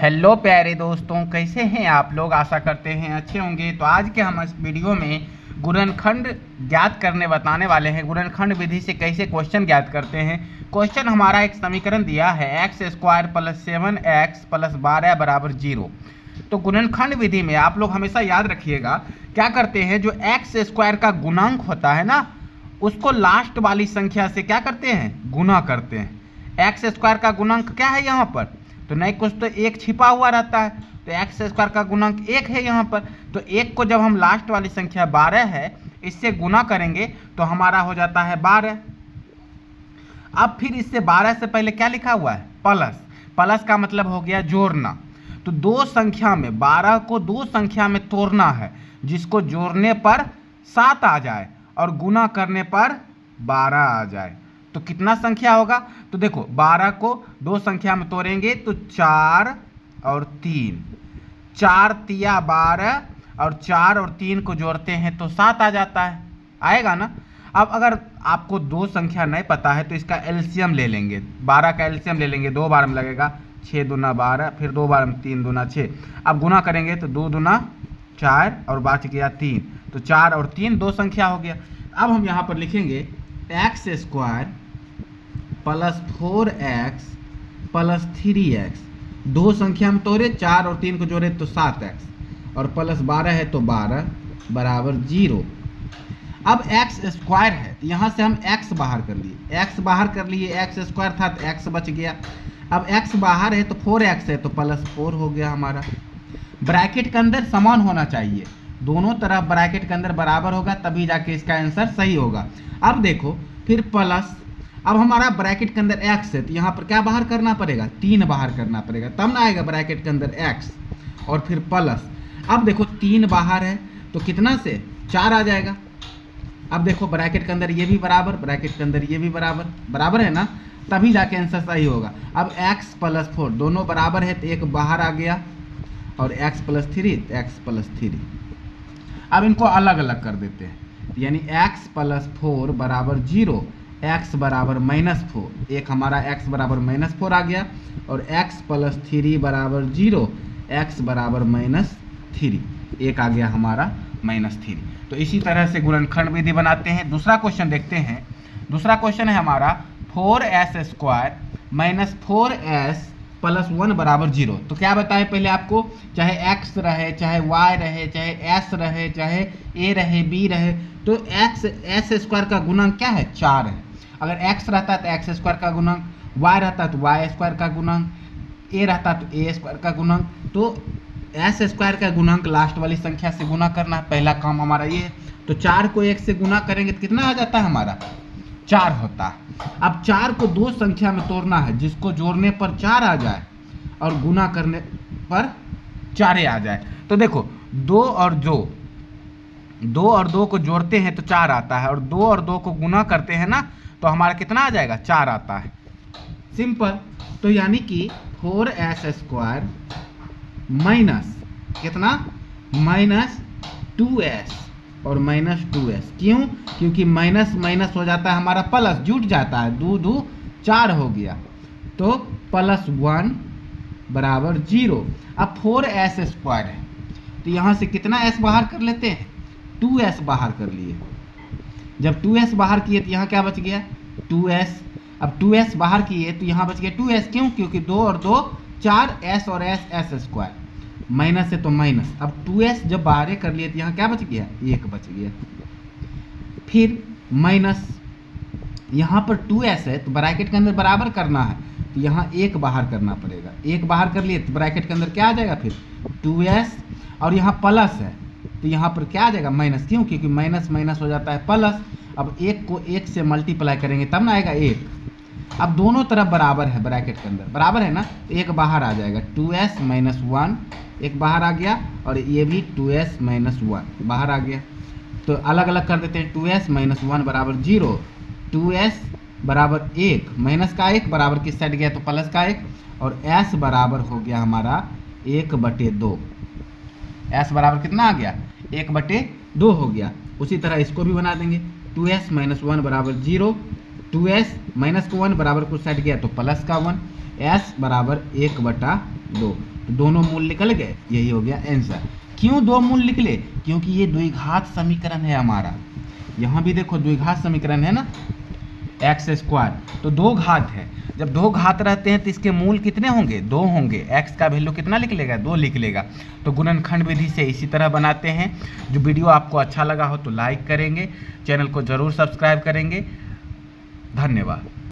Hello प्यारे दोस्तों, कैसे हैं आप लोग। आशा करते हैं अच्छे होंगे। तो आज के हम इस वीडियो में गुणनखंड ज्ञात करने बताने वाले हैं। गुणनखंड विधि से कैसे क्वेश्चन ज्ञात करते हैं। क्वेश्चन हमारा एक समीकरण दिया है x² + 7x + 12 बराबर 0। तो गुणनखंड विधि में आप लोग हमेशा याद रखिएगा, क्या करते हैं, जो x² का गुणांक होता है ना, उसको लास्ट वाली संख्या से क्या करते हैं, गुना करते हैं। x² का गुणांक क्या है यहाँ पर, तो नहीं कुछ तो एक छिपा हुआ रहता है, तो x² का गुणांक 1 है यहाँ पर। तो 1 को जब हम लास्ट वाली संख्या 12 है इससे गुना करेंगे तो हमारा हो जाता है 12। अब फिर इससे 12 से पहले क्या लिखा हुआ है, प्लस। प्लस का मतलब हो गया जोड़ना। तो दो संख्या में 12 को दो संख्या में तोड़ना है, जिसको जोड़ने पर 7 आ जाए और गुना करने पर 12 आ जाए। तो कितना संख्या होगा, तो देखो 12 को दो संख्या में तोड़ेंगे तो 4 और 3, 4 तिया 12 और 4 और 3 को जोड़ते हैं तो 7 आ जाता है, आएगा ना। अब अगर आपको दो संख्या नहीं पता है तो इसका एलसीएम ले लेंगे, 12 का एलसीएम ले लेंगे, 2 बार में लगेगा, 6 दूना 12, फिर 2 बार में 3 दूना 6। अब गुना करेंगे तो 2 दूना 4 और बच गया 3, तो 4 और 3 दो संख्या हो गया। अब हम यहाँ पर लिखेंगे x² + 4x + 3x, दो संख्या में तोड़े, 4 और 3 को जोड़े तो 7x, और प्लस 12 है तो 12 बराबर 0। अब x² है तो यहाँ से हम x बाहर कर लिए, x बाहर कर लिए, x² था तो x बच गया। अब x बाहर है तो 4x है तो +4 हो गया हमारा। ब्रैकेट के अंदर समान होना चाहिए, दोनों तरफ ब्रैकेट के अंदर बराबर होगा तभी जाके इसका आंसर सही होगा। अब देखो फिर प्लस, अब हमारा ब्रैकेट के अंदर x है तो यहाँ पर क्या बाहर करना पड़ेगा, 3 बाहर करना पड़ेगा, तब ना आएगा ब्रैकेट के अंदर x, और फिर प्लस। अब देखो 3 बाहर है तो कितना से 4 आ जाएगा। अब देखो ब्रैकेट के अंदर ये भी बराबर, ब्रैकेट के अंदर ये भी बराबर, बराबर है ना, तभी जाके आंसर सही होगा। अब x + 4 दोनों बराबर है तो एक बाहर आ गया, और x + 3 तो x + 3। अब इनको अलग अलग कर देते हैं, यानी x + 4 बराबर 0, x बराबर -4, एक हमारा x बराबर -4 आ गया, और x + 3 बराबर 0, x बराबर -3, एक आ गया हमारा -3। तो इसी तरह से गुणनखंड विधि बनाते हैं। दूसरा क्वेश्चन देखते हैं। दूसरा क्वेश्चन है हमारा 4s² - 4s + 1 बराबर 0। तो क्या बताए पहले आपको, चाहे x रहे, चाहे y रहे, चाहे s रहे, चाहे a रहे, b रहे, तो s² का गुणांक क्या है, 4 है। अगर x रहता है तो x² का गुणांक, y रहता है तो y² का गुणांक, a रहता है तो a² का गुणांक। तो s² का गुणांक लास्ट वाली संख्या से गुना करना है, पहला काम हमारा ये है। तो 4 को 1 से गुना करेंगे तो कितना आ जाता है हमारा, 4 होता है। अब 4 को दो संख्या में तोड़ना है, जिसको जोड़ने पर 4 आ जाए और गुना करने पर 4 आ जाए। तो देखो 2 और 2 को जोड़ते हैं तो 4 आता है, और 2 और 2 को गुना करते हैं ना तो हमारा कितना आ जाएगा, 4 आता है, सिंपल। तो यानी कि 4s² माइनस कितना, -2s और -2s। क्यों, क्योंकि माइनस माइनस हो जाता है हमारा प्लस, जुट जाता है, 2 2 4 हो गया, तो +1 बराबर 0। अब 4s² है तो यहाँ से कितना s बाहर कर लेते हैं, 2s बाहर कर लिए। जब 2s बाहर किए तो यहाँ क्या बच गया, 2s। अब 2s बाहर किए तो यहाँ बच गया 2s, क्यों, क्योंकि 2 और 2 4, s और s² माइनस है तो माइनस। अब 2s जब बाहर कर लिए तो यहाँ क्या बच गया, 1 बच गया। फिर माइनस, यहाँ पर 2s है तो ब्रैकेट के अंदर बराबर करना है, तो यहाँ 1 बाहर करना पड़ेगा, 1 बाहर कर लिए तो ब्रैकेट के अंदर क्या आ जाएगा, फिर 2s, और यहाँ प्लस है तो यहाँ पर क्या आ जाएगा, माइनस, क्यों, क्योंकि माइनस माइनस हो जाता है प्लस। अब 1 को 1 से मल्टीप्लाई करेंगे तब ना आएगा 1। अब दोनों तरफ बराबर है, ब्रैकेट के अंदर बराबर है ना, तो 1 बाहर आ जाएगा, 2s - 1, एक बाहर आ गया, और ये भी 2s - 1 बाहर आ गया। तो अलग अलग कर देते हैं, 2s - 1 बराबर 0, 2s बराबर 1, माइनस का 1 बराबर किस साइड गया तो प्लस का 1, और s बराबर हो गया हमारा 1/2। s बराबर कितना आ गया, 1/2 हो गया। उसी तरह इसको भी बना देंगे, 2s - 1 बराबर 0, 2s - 1 बराबर कुछ साइड गया तो प्लस का 1, s बराबर 1/2। 2, तो दोनों मूल निकल गए, यही हो गया आंसर। क्यों 2 मूल निकले? क्योंकि ये द्विघात समीकरण है हमारा। यहाँ भी देखो द्विघात समीकरण है ना, x², तो 2 घात है। जब 2 घात रहते हैं तो इसके मूल कितने होंगे? 2 होंगे। x का वैल्यू कितना लिख लेगा? 2 लिख लेगा। तो गुणनखंड विधि से इसी तरह बनाते हैं। जो वीडियो आपको अच्छा लगा हो तो लाइक करेंगे, चैनल को ज़रूर सब्सक्राइब करेंगे। धन्यवाद।